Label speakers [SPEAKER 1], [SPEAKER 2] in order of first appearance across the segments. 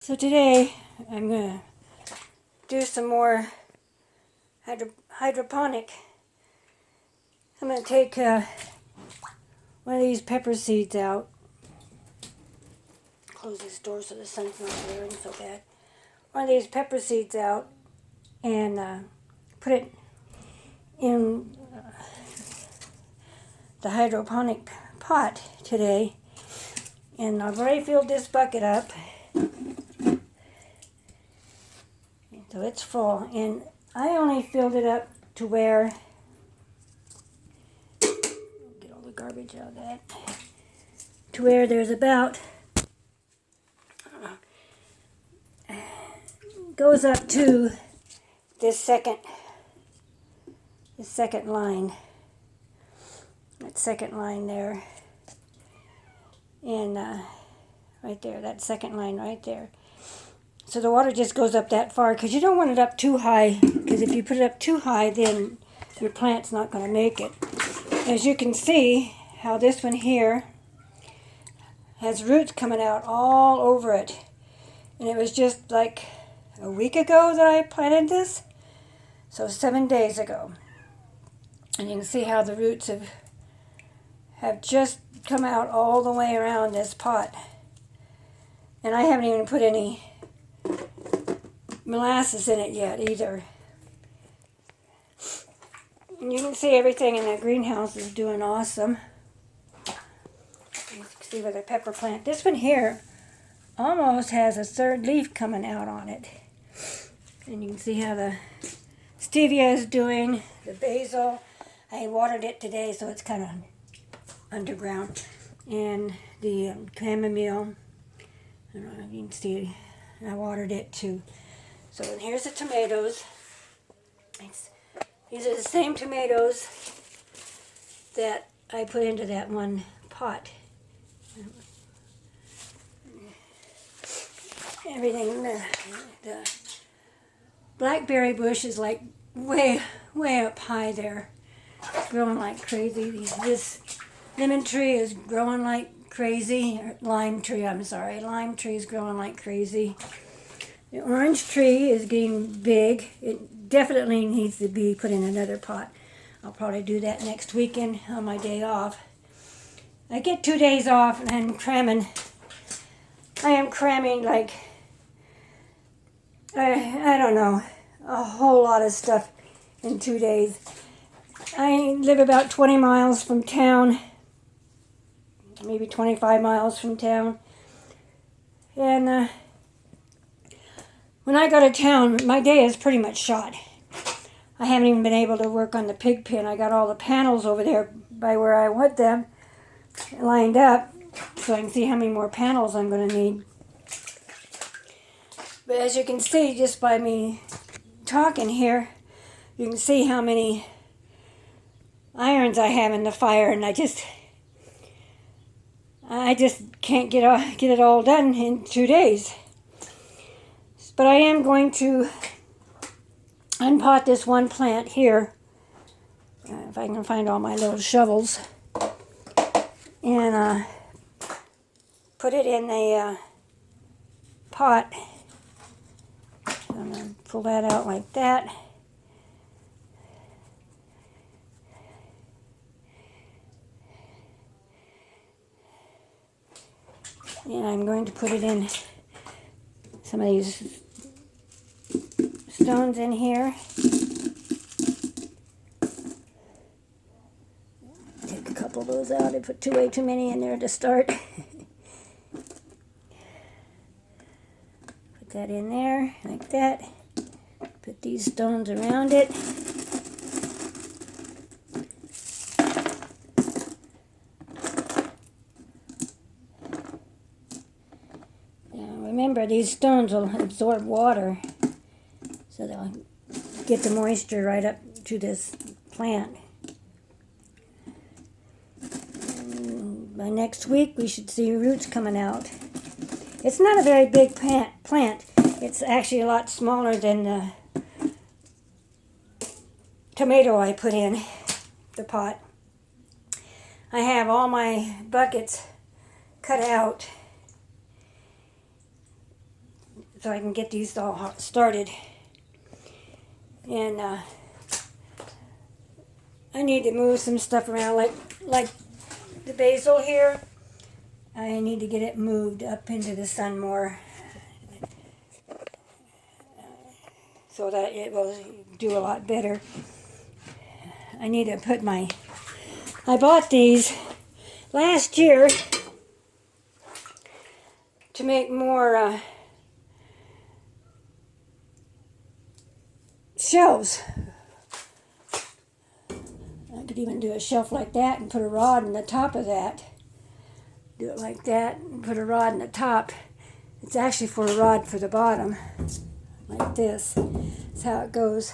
[SPEAKER 1] So today I'm going to do some more hydroponic. I'm going to take one of these pepper seeds out. Close this door so the sun's not glaring so bad. One of these pepper seeds out and put it in the hydroponic pot today. And I've already filled this bucket up. So it's full, and I only filled it up to where, get all the garbage out of that, to where there's about, goes up to this second line, that second line there, and right there, that second line right there. So the water just goes up that far because you don't want it up too high, because if you put it up too high, then your plant's not going to make it. As you can see, how this one here has roots coming out all over it. And it was just like a week ago that I planted this. So 7 days ago. And you can see how the roots have just come out all the way around this pot. And I haven't even put any molasses in it yet either. And you can see everything in the greenhouse is doing awesome. You can see with the pepper plant. This one here almost has a third leaf coming out on it. And you can see how the stevia is doing, the basil. I watered it today, so it's kind of underground. And the chamomile, I don't know if you can see, I watered it too. So here's the tomatoes. These are the same tomatoes that I put into that one pot. Everything, the blackberry bush is like way up high there, growing like crazy. This lemon tree is growing like crazy. Lime tree is growing like crazy. The orange tree is getting big. It definitely needs to be put in another pot. I'll probably do that next weekend on my day off. I get 2 days off and I'm cramming. I am cramming like, I don't know, a whole lot of stuff in 2 days. I live about 20 miles from town, maybe 25 miles from town. And when I go to town, my day is pretty much shot. I haven't even been able to work on the pig pen. I got all the panels over there by where I want them lined up so I can see how many more panels I'm going to need. But as you can see, just by me talking here, you can see how many irons I have in the fire, and I just can't get it all done in 2 days. But I am going to unpot this one plant here, if I can find all my little shovels, and put it in a pot. I'm going to pull that out like that. And I'm going to put it in some of these stones in here. Take a couple of those out. I put way too many in there to start. Put that in there like that. Put these stones around it. Now remember, these stones will absorb water, so they'll get the moisture right up to this plant. And by next week, we should see roots coming out. It's not a very big plant. It's actually a lot smaller than the tomato I put in the pot. I have all my buckets cut out so I can get these all started. And I need to move some stuff around, like the basil here. I need to get it moved up into the sun more so that it will do a lot better. I need to put I bought these last year to make more shelves. I could even do a shelf like that and put a rod in the top of that. Do it like that and put a rod in the top. It's actually for a rod for the bottom, like this. That's how it goes.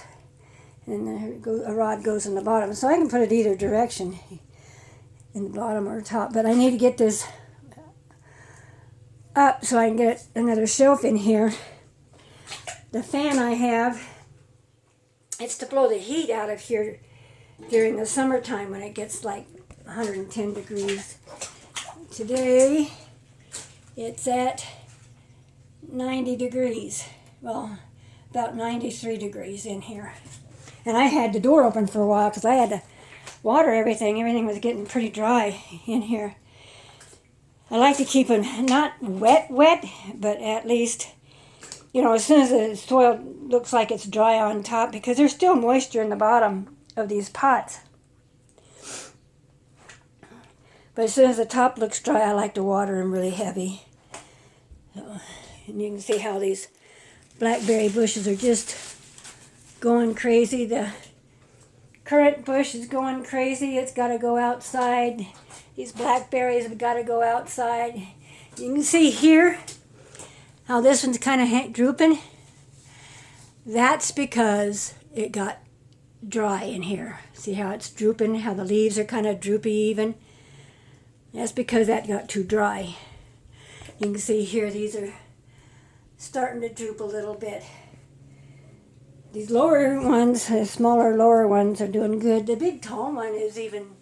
[SPEAKER 1] And then a rod goes in the bottom. So I can put it either direction, in the bottom or top. But I need to get this up so I can get another shelf in here. The fan I have, it's to blow the heat out of here during the summertime when it gets like 110 degrees. Today, it's at 90 degrees. Well, about 93 degrees in here. And I had the door open for a while because I had to water everything. Everything was getting pretty dry in here. I like to keep them not wet, but at least, as soon as the soil looks like it's dry on top, because there's still moisture in the bottom of these pots. But as soon as the top looks dry, I like to water them really heavy. And you can see how these blackberry bushes are just going crazy. The currant bush is going crazy. It's got to go outside. These blackberries have got to go outside. You can see here how this one's kind of drooping. That's because it got dry in here. See how it's drooping, how the leaves are kind of droopy even? That's because that got too dry. You can see here these are starting to droop a little bit. These lower ones, the smaller lower ones, are doing good. The big tall one is even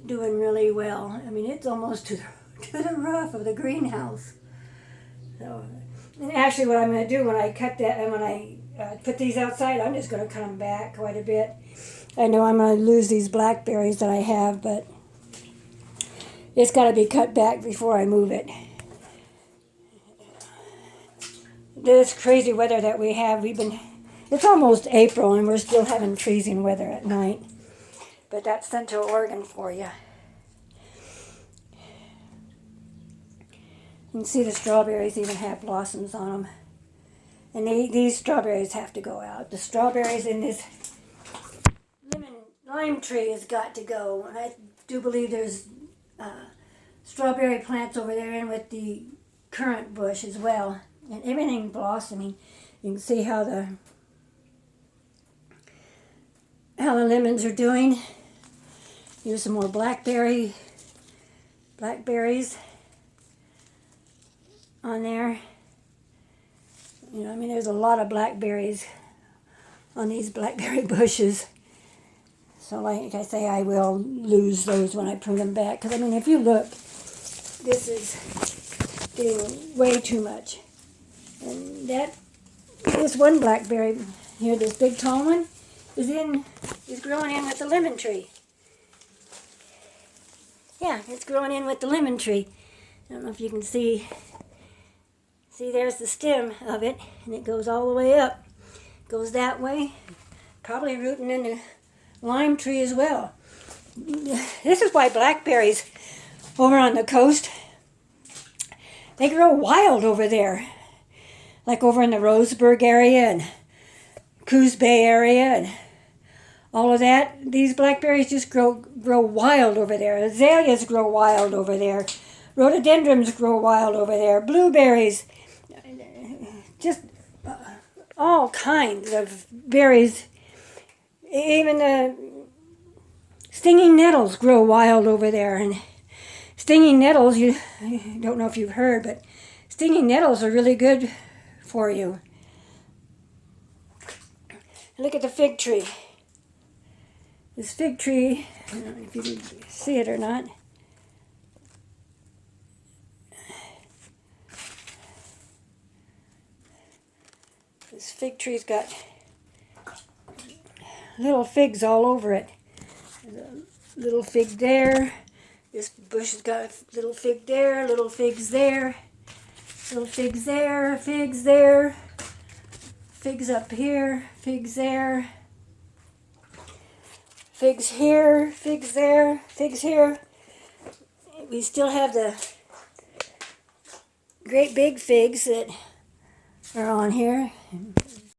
[SPEAKER 1] doing really well. I mean, it's almost to the roof of the greenhouse. So, and actually what I'm going to do when I cut that, and when I put these outside, I'm just going to cut them back quite a bit. I know I'm going to lose these blackberries that I have, but it's got to be cut back before I move it. This crazy weather that we have, it's almost April and we're still having freezing weather at night. But that's Central Oregon for you. You can see the strawberries even have blossoms on them. And these strawberries have to go out. The strawberries in this lime tree has got to go. And I do believe there's strawberry plants over there and with the currant bush as well. And everything blossoming. You can see how the lemons are doing. Here's some more blackberries on there. There's a lot of blackberries on these blackberry bushes. So like I say, I will lose those when I prune them back. Because if you look, this is getting way too much. And this one blackberry here, this big tall one, is growing in with the lemon tree. Yeah, it's growing in with the lemon tree. I don't know if you can see. See, there's the stem of it, and it goes all the way up. Goes that way, probably rooting in the lime tree as well. This is why blackberries over on the coast, they grow wild over there. Like over in the Roseburg area and Coos Bay area and all of that. These blackberries just grow wild over there. Azaleas grow wild over there. Rhododendrons grow wild over there. Blueberries, just all kinds of berries. Even the stinging nettles grow wild over there. And stinging nettles, you don't know if you've heard, but stinging nettles are really good for you. Look at the fig tree. This fig tree, I don't know if you can see it or not. This fig tree's got little figs all over it. There's a little fig there. This bush has got a little fig there, little figs there, little figs there, figs there, figs up here, figs there, figs here, figs there, figs here. We still have the great big figs that are on here.